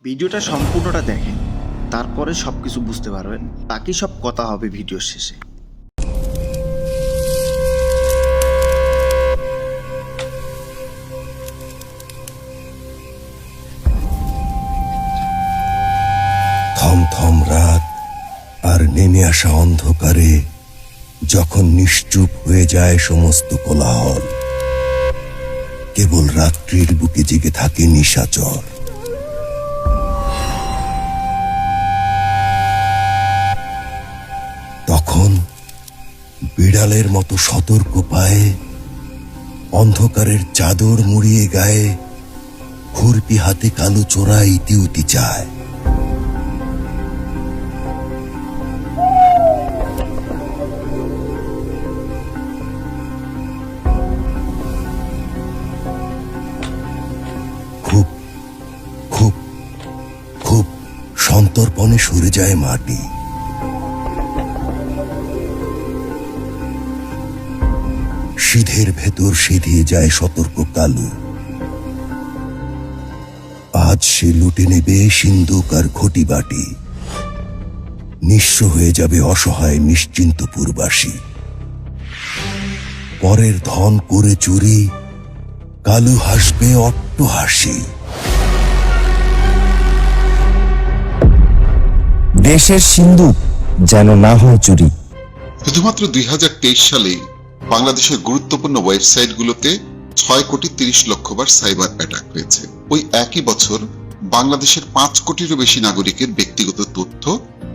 ভিডিওটা সম্পূর্ণটা দেখেন, তারপরে সবকিছু বুঝতে পারবেন। বাকি সব কথা হবে ভিডিওর শেষে। থমথম রাত আর নেমে আসা অন্ধকারে যখন নিশ্চুপ হয়ে যায় সমস্ত কোলাহল, কেবল রাত্রির বুকে জেগে থাকে নিশাচর। তখন বিড়ালের মতো সতর্ক পায়ে অন্ধকারের চাদর মুড়িয়ে গায়ে খুরপি হাতে কালো চোরা ইতিউতি চায়। খুব খুব খুব সন্তর্পণে সরে যায় মাটি। সিধের ভেতর সিধিয়ে যায় সতর্ক কালু। আজ সে লুটে নেবে সিন্দুক আর ঘটি বাটি। নিঃস্ব হয়ে যাবে অসহায় নিশ্চিন্তপুরবাসী। পরের ধন করে চুরি, কালু হাসবে অট্ট হাসি। দেশের সিন্দুক যেন না হয় চুরি। শুধুমাত্র 2023 সালে বাংলাদেশের গুরুত্বপূর্ণ ওয়েবসাইটগুলোতে 6,30,00,000 বার সাইবার অ্যাটাক হয়েছে। ওই একই বছর বাংলাদেশের 5 কোটিরও বেশি নাগরিকের ব্যক্তিগত তথ্য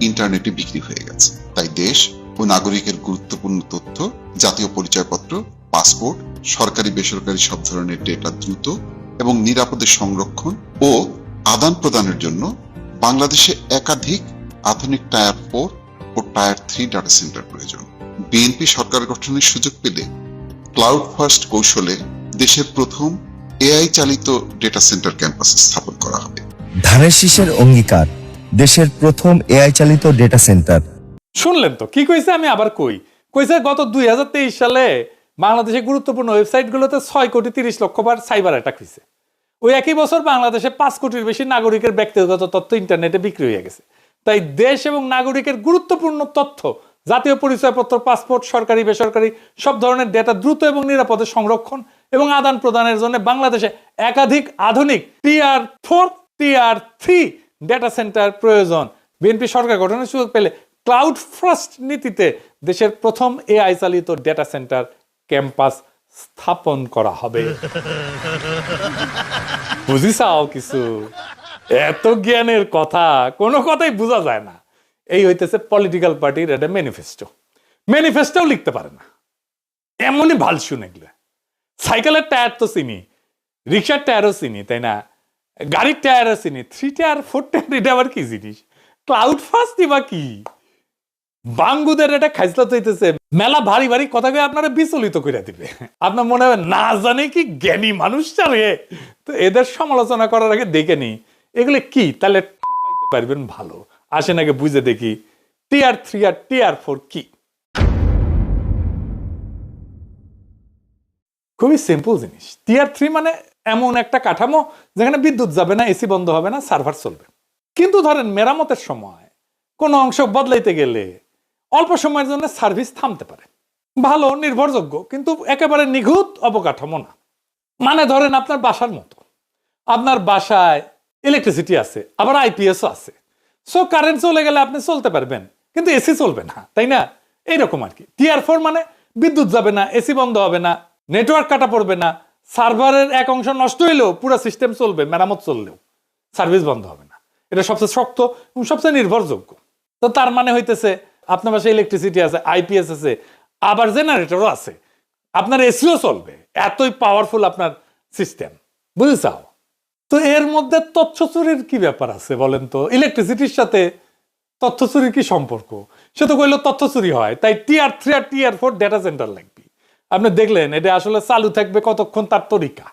ইন্টারনেটে বিক্রি হয়ে গেছে। তাই দেশ ও নাগরিকের গুরুত্বপূর্ণ তথ্য, জাতীয় পরিচয়পত্র, পাসপোর্ট, সরকারি বেসরকারি সব ধরনের ডেটা দ্রুত এবং নিরাপদে সংরক্ষণ ও আদান প্রদানের জন্য বাংলাদেশে একাধিক আধুনিক টায়ার 4 ও টায়ার 3 ডাটা সেন্টার প্রয়োজন। বিএনপি সরকার গঠনের সুযোগ পেলে ক্লাউড ফার্স্ট কৌশলে দেশের প্রথম এআই চালিত ডেটা সেন্টার ক্যাম্পাস স্থাপন করা হবে। ধানের শীষের অঙ্গীকার, দেশের প্রথম এআই চালিত ডেটা সেন্টার। শুনলেন তো কি কইছে? আমি আবার কইছে গত 2023 সালে বাংলাদেশের গুরুত্বপূর্ণ ওয়েবসাইটগুলোতে 6,30,00,000 বার সাইবার অ্যাটাক হয়েছে। ওই একই বছর বাংলাদেশে 5 কোটির বেশি নাগরিকের ব্যক্তিগত তথ্য ইন্টারনেটে বিক্রি হয়ে গেছে। তাই দেশ এবং নাগরিকের গুরুত্বপূর্ণ তথ্য, জাতীয় পরিচয়পত্র, পাসপোর্ট, সরকারি বেসরকারি সব ধরনের ডেটা দ্রুত এবং নিরাপদে সংরক্ষণ এবং আদান প্রদানের জন্য বাংলাদেশে একাধিক আধুনিক টিআর 4, টিআর 3 ডেটা সেন্টার প্রয়োজন। বিএনপি সরকার গঠনের সুযোগ পেলে ক্লাউড ফার্স্ট নীতিতে দেশের প্রথম এআই চালিত ডেটা সেন্টার ক্যাম্পাস স্থাপন করা হবে। বুঝিসাও কিছু? এত জ্ঞানের কথা, কোনো কথাই বোঝা যায় না। এই হইতেছে পলিটিক্যাল পার্টির একটা ম্যানিফেস্টোও লিখতে পারে না, এমনই ভাল শুনে গেলে। সাইকেলের টায়ার তো চিনি, রিক্সার টায়ারও চিনি, তাই না? গাড়ির টায়ারও চিনি, 3 টায়ার 4 টায়ার এটা আবার কি জিনিস? ক্লাউড ফার্স্ট বা কি? বাঙ্গুদের এটা খাইসলাত হইতেছে মেলা ভারী ভারী কথাকে আপনারা বিচলিত করে দিবে। আপনার মনে হবে না জানে কি জ্ঞানী মানুষ চালে। তো এদের সমালোচনা করার আগে দেখে নি এগুলো কি, তাহলে পাইতে পারবেন ভালো। আসেন আগে বুঝে দেখি টিআর 3 আর টিআর 4 কি। খুবই সিম্পল জিনিস। টিআর 3 মানে এমন একটা কাঠামো যেখানে বিদ্যুৎ যাবে না, এসি বন্ধ হবে না, সার্ভার চলবে। কিন্তু ধরেন মেরামতের সময় কোনো অংশ বদলাইতে গেলে অল্প সময়ের জন্য সার্ভিস থামতে পারে। ভালো, নির্ভরযোগ্য, কিন্তু একেবারে নিখুঁত অবকাঠামো না। মানে ধরেন আপনার বাসার মতো, আপনার বাসায় ইলেকট্রিসিটি আছে, আবার আইপিএসও আছে। সো কারেন্ট চলে গেলে আপনি চলতে পারবেন, কিন্তু এসি চলবে না, তাই না? এইরকম আর কি। টিআর 4 মানে বিদ্যুৎ যাবে না, এসি বন্ধ হবে না, নেটওয়ার্ক কাটা পড়বে না, সার্ভারের এক অংশ নষ্ট হইলেও পুরো সিস্টেম চলবে, মেরামত চললেও সার্ভিস বন্ধ হবে না। এটা সবচেয়ে শক্ত এবং সবচেয়ে নির্ভরযোগ্য। তো তার মানে হইতেছে আপনার বাসায় ইলেকট্রিসিটি আছে, আইপিএস আছে, আবার জেনারেটরও আছে, আপনার এসিও চলবে। এতই পাওয়ারফুল আপনার সিস্টেম, বুঝেছাও? তো এর মধ্যে তথ্য চুরির কি ব্যাপার আছে বলেন তো? ইলেকট্রিসিটির সাথে তথ্য চুরির কি সম্পর্ক? সে তো কইলো তথ্য চুরি হয়, তাই টিআর 3 আর টিআর 4 ডেটা সেন্টার লাগবে। আপনি দেখলেন এটা আসলে চালু থাকবে কতক্ষণ, তার তরিকা।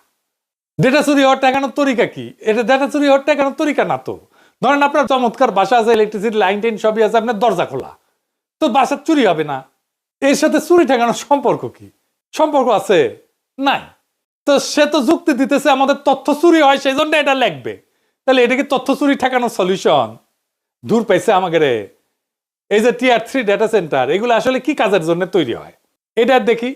ডেটা চুরি হওয়ার ঠেকানোর তরিকা কি? এটা ডেটা চুরি হওয়ার ঠেকানোর তরিকা না তো। ধরেন আপনার চমৎকার বাসা আছে, ইলেকট্রিসিটি লাইন টাইন সবই আছে, আপনার দরজা খোলা, তো বাসার চুরি হবে না। এর সাথে চুরি ঠেকানোর সম্পর্ক কি? সম্পর্ক আছে? নাই। তো সে তো যুক্তি দিতেছে আমাদের তথ্য চুরি হয়, সেই জন্য এটা লাগবে। তাহলে এটা কি তথ্য চুরি ঠেকানোর সলিউশন? দূর পাইছে আমাকে রে। এই যে টিয়ার 3 ডেটা সেন্টার, এগুলো আসলে কি কাজের জন্য তৈরি হয় এটা দেখি।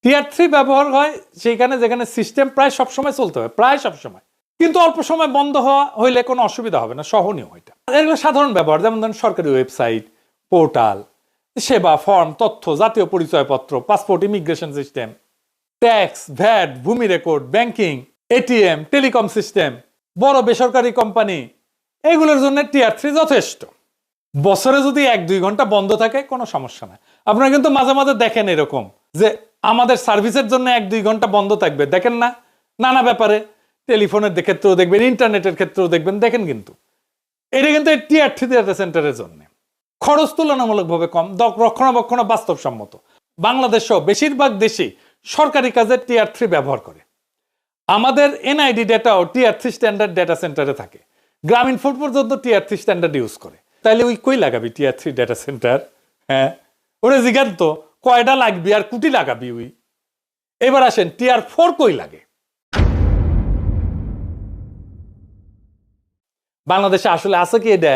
টিয়ার 3 ব্যবহার হয় সেইখানে যেখানে সিস্টেম প্রায় সবসময় চলতে হয়, প্রায় সবসময়, কিন্তু অল্প সময় বন্ধ হওয়া হইলে কোনো অসুবিধা হবে না, সহনীয় এটা। এগুলো সাধারণ ব্যবহার, যেমন ধরেন সরকারি ওয়েবসাইট, পোর্টাল, সেবা, ফর্ম, তথ্য, জাতীয় পরিচয়পত্র, passport, immigration system, tax, VAT, ভূমি record, banking, ATM, telecom system, বড় বেসরকারি কোম্পানি, এগুলোর জন্য টিয়ার 3 যথেষ্ট। বছরে যদি 1-2 ঘন্টা বন্ধ থাকে কোনো সমস্যা নাই। আপনারা কিন্তু মাঝে মাঝে দেখেন এরকম যে আমাদের সার্ভিসের জন্য 1-2 ঘন্টা বন্ধ থাকবে, দেখেন না? নানা ব্যাপারে, টেলিফোনের ক্ষেত্রেও দেখবেন, ইন্টারনেটের ক্ষেত্রেও দেখবেন, দেখেন। কিন্তু এটা কিন্তু টিয়ার 3 ডেটা সেন্টারের জন্য খরচ তুলনামূলকভাবে কম, রক্ষণাবেক্ষণ বাস্তবসম্মত। বাংলাদেশ সহ বেশিরভাগ দেশই সরকারি কাজে টিয়ার 3 ব্যবহার করে। আমাদের এনআইডি ডেটাও টিয়ার 3 স্ট্যান্ডার্ড ডেটা সেন্টারে থাকে। গ্রামীণ ফোন পর্যন্ত টিয়ার 3 স্ট্যান্ডার্ড ইউজ করে। তাইলে ওই কই লাগাবি টিয়ার 3 ডেটা সেন্টার? হ্যাঁ, ওরে জিজ্ঞান তো কয়টা লাগবি আর কুটি লাগাবি ওই। এবার আসেন টিয়ার 4 কই লাগে। বাংলাদেশে আসলে আছে কি এটা?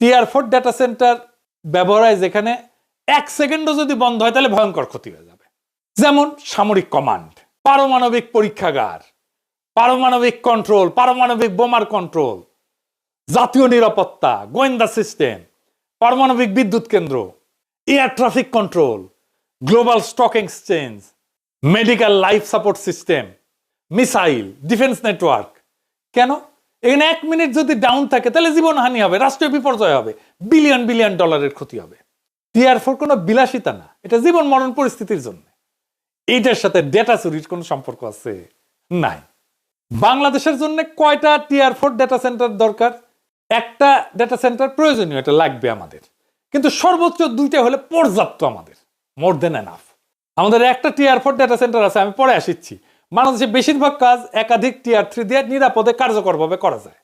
টিয়ার 4 ডেটা সেন্টার ব্যবহার হয় যেখানে 1 সেকেন্ডও যদি বন্ধ হয় তাহলে ভয়ঙ্কর ক্ষতি হয়ে যাবে। যেমন সামরিক কমান্ড, পারমাণবিক পরীক্ষাগার, পারমাণবিক কন্ট্রোল, পারমাণবিক বোমার কন্ট্রোল, জাতীয় নিরাপত্তা, গোয়েন্দা সিস্টেম, পারমাণবিক বিদ্যুৎ কেন্দ্র, air traffic control, global stock exchange, medical life support system, missile, defence network. কেন? এখানে 1 মিনিট যদি ডাউন থাকে তাহলে জীবনহানি হবে, রাষ্ট্রীয় বিপর্যয় হবে, বিলিয়ন বিলিয়ন ডলারের ক্ষতি হবে। টিয়ার 4 কোনো বিলাসিতা না, এটা জীবন মরণ পরিস্থিতির জন্য। এইটার সাথে ডেটা চুরির কোনো সম্পর্ক আছে? নাই। বাংলাদেশের জন্য কয়টা টিয়ার 4 ডেটা সেন্টার দরকার? একটা ডেটা সেন্টার প্রয়োজনীয়, এটা লাগবে আমাদের, কিন্তু সর্বোচ্চ 2টা হলে পর্যাপ্ত আমাদের, মোর দেন এনাফ। আমাদের একটা টিয়ার 4 ডেটা সেন্টার আছে, আমি পরে আসিচ্ছি। বাংলাদেশে বেশিরভাগ কাজ একাধিক টিয়ার 3 দিয়ে নিরাপদে কার্যকরভাবে করা যায়।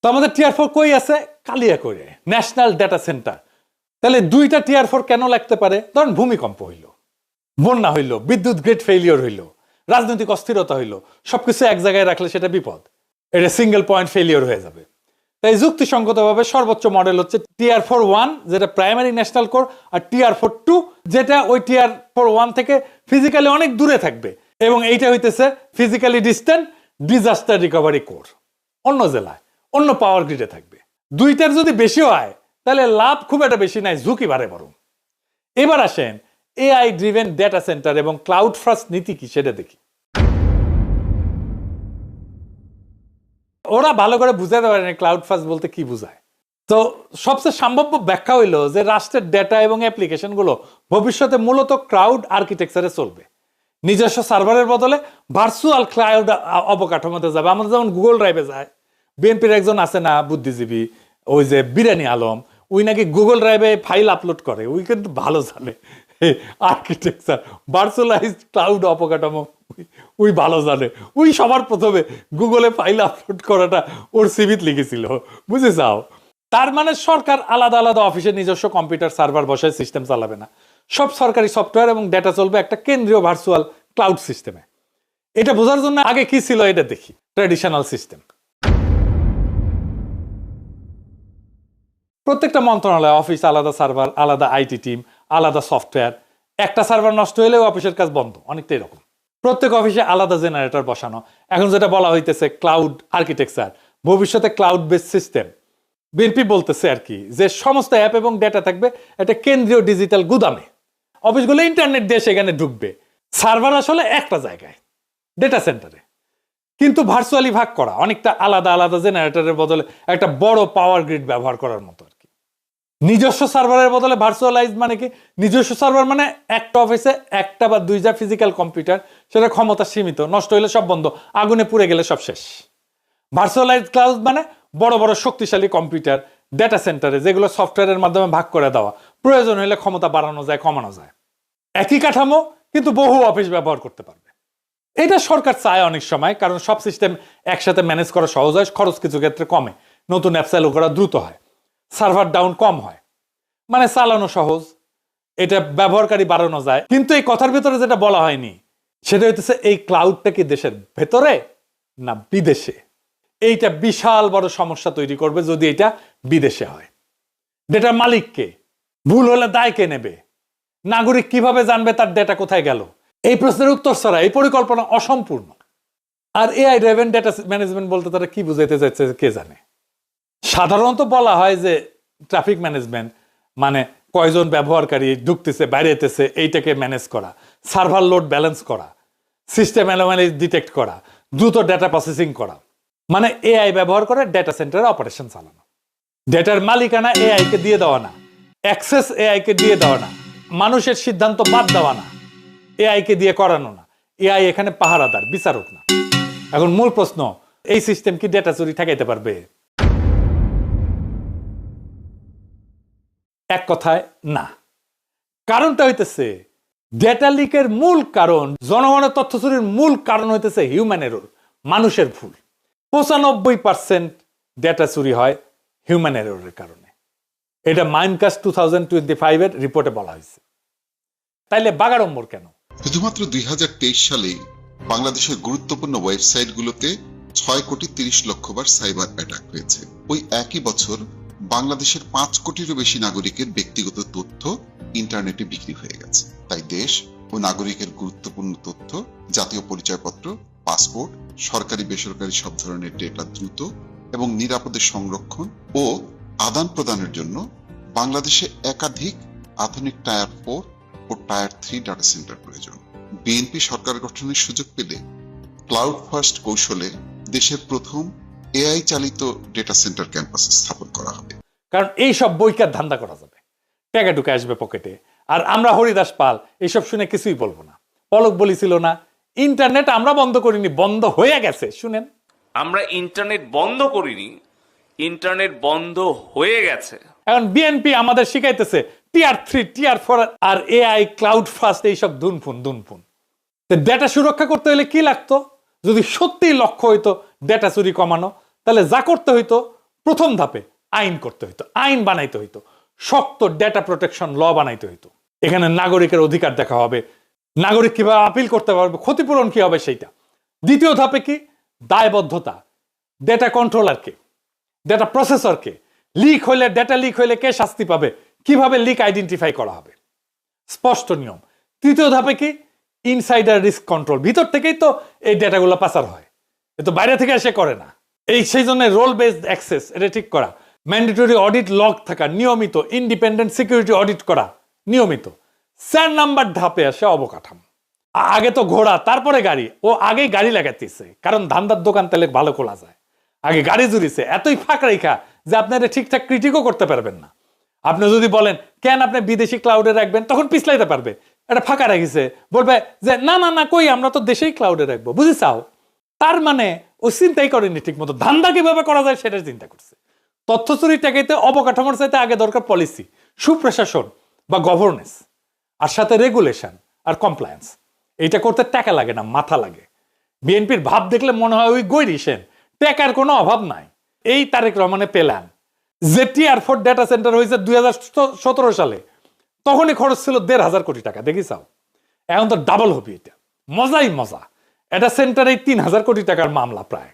তো আমাদের টিয়ার 4 কই আছে? কালিয়াকৈরে ন্যাশনাল ডেটা সেন্টার। তাহলে 2টা টিয়ার 4 কেন লাগতে পারে? ধরুন ভূমিকম্প হইল, বন্যা হইল, বিদ্যুৎ গ্রিড ফেইলিওর হইল, রাজনৈতিক অস্থিরতা হইল, সবকিছু এক জায়গায় রাখলে সেটা বিপদ, এটা সিঙ্গেল পয়েন্ট ফেইলিওর হয়ে যাবে। তাই যুক্তিসঙ্গতভাবে সর্বোচ্চ মডেল হচ্ছে টিয়ার 4-1, যেটা প্রাইমারি ন্যাশনাল কোর, আর টিয়ার 4-2, যেটা ওই টিয়ার 4-1 থেকে ফিজিক্যালি অনেক দূরে থাকবে, এবং এইটা হইতেছে physically distant disaster recovery core, অন্য জেলায়, অন্য পাওয়ার গ্রিডে থাকবে। 2টার যদি বেশি হয় তাহলে লাভ খুব একটা বেশি নাই, ঝুঁকি বাড়ে বরং। এবার আসেন এআই ড্রিভেন ডেটা সেন্টার এবং ক্লাউড ফার্স্ট নীতি কি সেটা দেখি। ওরা ভালো করে বুঝাতে পারেনি ক্লাউড ফার্স্ট বলতে কি বোঝায়। তো সবচেয়ে সম্ভাব্য ব্যাখ্যা হইলো যে রাষ্ট্রের ডেটা এবং অ্যাপ্লিকেশন গুলো ভবিষ্যতে মূলত ক্লাউড আর্কিটেকচারে চলবে। নিজস্ব সার্ভারের বদলে ভার্চুয়াল ক্লাউড অবকাঠামোতে যাবে। আমাদের যেমন গুগল ড্রাইভে যায়। বিএনপির একজন আছে না বুদ্ধিজীবী, ওই যে বিরানি আলম, ওই নাকি গুগল ড্রাইভে ফাইল আপলোড করে, ওই কিন্তু ভালো জানে আর্কিটেকচার, ভার্চুয়ালাইজড ক্লাউড অবকাঠামো, ওই ভালো জানে। ওই সবার প্রথমে গুগলে ফাইল আপলোড করাটা ওর সিভিত লিখেছিল, বুঝে যাও। তার মানে সরকার আলাদা আলাদা অফিসে নিজস্ব কম্পিউটার সার্ভার বসায় সিস্টেম চালাবে না, সব সরকারি সফটওয়্যার এবং ডেটা চলবে একটা কেন্দ্রীয় ভার্চুয়াল ক্লাউড সিস্টেমে। এটা বোঝার জন্য আগে কি ছিল এটা দেখি। ট্র্যাডিশনাল সিস্টেম, প্রত্যেকটা মন্ত্রণালয় অফিস আলাদা সার্ভার, আলাদা আইটি টিম, আলাদা সফটওয়্যার। একটা সার্ভার নষ্ট হলেও অফিসের কাজ বন্ধ, অনেকটা এরকম। প্রত্যেক অফিসে আলাদা জেনারেটর বসানো। এখন যেটা বলা হইতেছে ক্লাউড আর্কিটেকচার, ভবিষ্যতে ক্লাউড বেসড সিস্টেম। বিএনপি বলতেছে আর কি যে সমস্ত অ্যাপ এবং ডেটা থাকবে একটা কেন্দ্রীয় ডিজিটাল গুদামে, অফিসগুলো ইন্টারনেট দিয়ে সেখানে ঢুকবে। সার্ভার আসলে একটা জায়গায় ডেটা সেন্টারে, কিন্তু ভার্চুয়ালি ভাগ করা, অনেকটা আলাদা আলাদা জেনারেটরের বদলে একটা বড় পাওয়ার গ্রিড ব্যবহার করার মতো আর কি। নিজস্ব সার্ভারের বদলে ভার্চুয়ালাইজ মানে কি? নিজস্ব সার্ভার মানে একটা অফিসে একটা বা 2টা ফিজিক্যাল কম্পিউটার, সেটা ক্ষমতা সীমিত, নষ্ট হইলে সব বন্ধ, আগুনে পুড়ে গেলে সব শেষ। ভার্চুয়ালাইজ ক্লাউড মানে বড় বড় শক্তিশালী কম্পিউটার ডেটা সেন্টারে, যেগুলো সফটওয়্যারের মাধ্যমে ভাগ করে দেওয়া, প্রয়োজন হলে ক্ষমতা বাড়ানো যায়, কমানো যায়। একই কাঠামো কিন্তু বহু অফিস ব্যবহার করতে পারবে। এটা সরকার চায় অনেক সময়, কারণ সব সিস্টেম একসাথে ম্যানেজ করা সহজ হয়, খরচ কিছু ক্ষেত্রে কমে, নতুন অ্যাপ চালু করা দ্রুত হয়, সার্ভার ডাউন কম হয়, মানে চালানো সহজ, এটা ব্যবহারকারী বাড়ানো যায়। কিন্তু এই কথার ভিতরে যেটা বলা হয়নি, সেটা হইতেছে এই ক্লাউডটা কি দেশের ভেতরে না বিদেশে। এইটা বিশাল বড় সমস্যা তৈরি করবে যদি এটা বিদেশে হয়। ডেটার মালিককে, ভুল হলে দায় কে নেবে, নাগরিক কিভাবে জানবে তার ডেটা কোথায় গেল? এই প্রশ্নের উত্তর ছাড়া এই পরিকল্পনা অসম্পূর্ণ। আর এআই ড্রাইভেন ডেটা ম্যানেজমেন্ট বলতে তারা কি বুঝাইতে চাইছে কে জানে। সাধারণত বলা হয় যে ট্রাফিক ম্যানেজমেন্ট মানে কয়জন ব্যবহারকারী ঢুকতেছে বাইরেতেছে এইটাকে ম্যানেজ করা, সার্ভার লোড ব্যালেন্স করা, সিস্টেম অ্যানোমালি ডিটেক্ট করা, দ্রুত ডেটা প্রসেসিং করা, মানে এআই ব্যবহার করে ডেটা সেন্টারে অপারেশন চালানো। ডেটার মালিকানা এআই কে দিয়ে দেওয়া না, অ্যাক্সেস এআই কে দিয়ে দেওয়া না, মানুষের সিদ্ধান্ত বাদ দেওয়া না, এআই কে দিয়ে করানো না। এআই এখানে পাহারাদার, বিচারক না। এখন মূল প্রশ্ন, এই সিস্টেম কি ডেটা চুরি ঠেকাইতে পারবে? এক কথায় না। কারণটা হইতেছে ডেটা লিকের মূল কারণ, জনগণের তথ্য চুরির মূল কারণ হইতেছে হিউম্যান এরর, মানুষের ভুল। 95% ডেটা চুরি হয় হিউম্যান এররের কারণে। এটা মাইনকাস্ট 2025 এর রিপোর্টে বলা হয়েছে। তাইলে বাগাড়ম্বর কেন? শুধুমাত্র 2023 সালে বাংলাদেশের গুরুত্বপূর্ণ ওয়েবসাইটগুলোতে 6,30,00,000 বার সাইবার অ্যাটাক হয়েছে। ওই একই বছর বাংলাদেশের 5 কোটিরও বেশি নাগরিকের ব্যক্তিগত তথ্য ইন্টারনেটে বিক্রি হয়ে গেছে। তাই দেশ ও নাগরিকের গুরুত্বপূর্ণ তথ্য, জাতীয় পরিচয়পত্র, পাসপোর্ট, সরকারি বেসরকারি সব ধরনের ডেটা দ্রুত এবং নিরাপদে সংরক্ষণ ও আদান প্রদানের জন্য বাংলাদেশে একাধিক আধুনিক টায়ার 4 ও টায়ার 3 ডাটা সেন্টার প্রয়োজন। বিএনপি সরকার গঠনের সুযোগ পেলে ক্লাউড ফার্স্ট কৌশলে দেশের প্রথম এআই চালিত ডেটা সেন্টার ক্যাম্পাস স্থাপন করা হবে। কারণ এই সব বৈকার ধান্দা করা যাবে, টাকা টুকে আসবে পকেটে। আর আমরা হরিদাস পাল এইসব শুনে কিছুই বলবো না। পলক বলেছিল না, ইন্টারনেট আমরা বন্ধ করিনি, বন্ধ হয়ে গেছে। শুনেন, আমরা ইন্টারনেট বন্ধ করিনি, ইন্টারনেট বন্ধ হয়ে গেছে। এখন বিএনপি আমাদের শিখাইতেছে টিআর 3 টিআর 4 আর এআই ক্লাউড ফার্স্ট এইসব দুনফুন। ডেটা সুরক্ষা করতে হলে কি লাগতো? যদি সত্যিই লক্ষ্য হইতো ডেটা চুরি কমানো, তাহলে যা করতে হইতো প্রথম ধাপে আইন করতে হইতো, আইন বানাইতে হইতো, শক্ত ডেটা প্রোটেকশন ল বানাইতে হইতো। এখানে নাগরিকের অধিকার দেখা হবে, নাগরিক কিভাবে আপিল করতে পারবে, ক্ষতিপূরণ কি হবে সেইটা। দ্বিতীয় ধাপে কি? দায়বদ্ধতা, ডেটা কন্ট্রোলারকে, ডেটা প্রসেসরকে, লিক হইলে, ডেটা লিক হইলে কে শাস্তি পাবে, কিভাবে লিক আইডেন্টিফাই করা হবে, স্পষ্ট নিয়ম। তৃতীয় ধাপে কি? Insider risk control. ভিতর থেকেই তো এই ডেটাগুলো পাচার হয়, এ তো বাইরে থেকে এসে করে না। সেই জন্য রোল বেসড অ্যাক্সেস এটা ঠিক করা, ম্যান্ডেটরি অডিট লগ থাকা নিয়মিত, ইন্ডিপেন্ডেন্ট সিকিউরিটি অডিট করা নিয়মিত। 4 নাম্বার ধাপে আসে অবকাঠামো। আগে তো ঘোড়া তারপরে গাড়ি, ও আগেই গাড়ি লাগাতেছে, কারণ ধান্দার দোকান তাহলে ভালো খোলা যায়। আগে গাড়ি জুড়িছে, এতই ফাঁক রেখা যে আপনি এটা ঠিকঠাক ক্রিটিকও করতে পারবেন না। আপনি যদি বলেন কেন আপনি বিদেশি ক্লাউডে রাখবেন, তখন পিছলাইতে পারবে, এটা ফাঁকা রাখিছে, বলবে যে না না না কই, আমরা তো দেশেই ক্লাউডে রাখবো, বুঝিছাও। তার মানে ও চিন্তাই করেনি ঠিক মতো, ধান্দা কিভাবে করা যায় সেটা চিন্তা করছে। তথ্য চুরি ঠেকাইতে অবকাঠামোর চাইতে আগে দরকার পলিসি, সুপ্রশাসন বা গভর্নেন্স, আর সাথে রেগুলেশন আর কমপ্লায়েন্স। এইটা করতে টাকা লাগে না, মাথা লাগে। বিএনপির ভাব দেখলে মনে হয় ওই গৈরি সেন, টাকার কোনো অভাব নাই। এই তারেক রহমানের প্ল্যান যে টিআর 4 ডেটা সেন্টার হয়েছে 2017 সালে, তখনই খরচ ছিল 1,500 কোটি টাকা, দেখিছাও। এখন তো ডাবল হবে, এটা মজাই মজা। এটা সেন্টারে 3,000 কোটি টাকার মামলা প্রায়।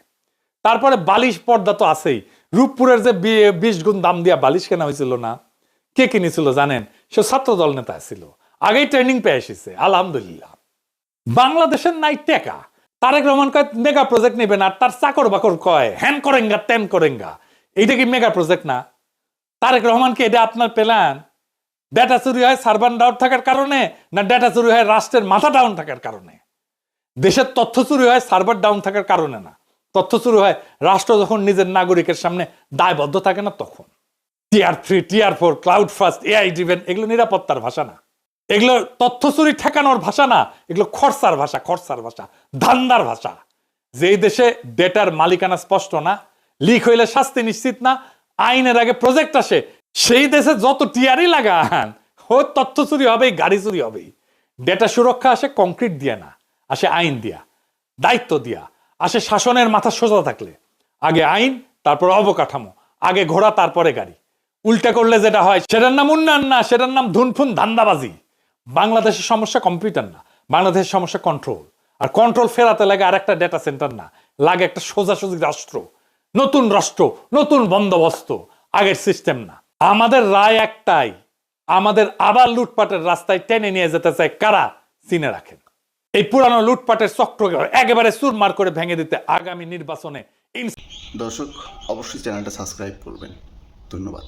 তারপরে বালিশ পর্দা তো আছেই। রূপপুরের যে 20 গুণ দাম দিয়া বালিশ কেনা হয়েছিল না, কে কিনেছিল জানেন? সে ছাত্র দল নেতা ছিল, আগেই ট্রেনিং পেয়ে এসেছে, আলহামদুলিল্লাহ। বাংলাদেশের নাই টাকা। তারেক রহমান কয় মেগা প্রজেক্ট নেবেন, আর তার চাকর বাকর কয় হ্যান করেঙ্গা ত্যান করেঙ্গা। এইটা কি মেগা প্রজেক্ট না? তারেক রহমানকে এটা আপনার প্ল্যান? ডেটা চুরি হয় সার্ভার ডাউন থাকার কারণে, না ডেটা চুরি হয় রাষ্ট্রের মাথা ডাউন থাকার কারণে? দেশের তথ্য চুরি হয় সার্ভার ডাউন থাকার কারণে না, তথ্য চুরি হয় রাষ্ট্র যখন নিজের নাগরিকের সামনে দায়বদ্ধ থাকে না তখন। TR 3 TR 4 cloud first AI driven, এগুলো নিরাপত্তার ভাষা না, এগুলো তথ্য চুরি ঠেকানোর ভাষা না, এগুলো খরচার ভাষা, ধান্দার ভাষা। যেই দেশে ডেটার মালিকানা স্পষ্ট না, লিক হইলে শাস্তি নিশ্চিত না, আইনের আগে প্রজেক্ট আসে, সেই দেশে যত টিআরই লাগান, ও তথ্য চুরি হবেই, গাড়ি চুরি হবেই। ডেটা সুরক্ষা আসে কংক্রিট দিয়া না, আসে আইন দিয়া, দায়িত্ব দিয়া, আসে শাসনের মাথা সোজা থাকলে। আগে আইন, তারপর অবকাঠামো, আগে ঘোড়া তারপরে গাড়ি। উল্টা করলে যেটা হয় সেটার নাম উন্নয়ন না, সেটার নাম ধুনফুন ধান্দাবাজি। বাংলাদেশের সমস্যা কম্পিউটার না, বাংলাদেশের সমস্যা কন্ট্রোল। আর কন্ট্রোল ফেরাতে লাগে আর একটা ডেটা সেন্টার না, লাগে একটা সোজাসুজি রাষ্ট্র, নতুন বন্দোবস্ত, আগের সিস্টেম না। আমাদের রায় একটাই, আমাদের আবার লুটপাটের রাস্তায় টেনে নিয়ে যেতে চায় কারা, চিনে রাখেন। এই পুরানো লুটপাটের চক্রকে একেবারে চুরমার করে ভেঙে দিতে আগামী নির্বাচনে দর্শক অবশ্যই চ্যানেলটা সাবস্ক্রাইব করবেন। ধন্যবাদ।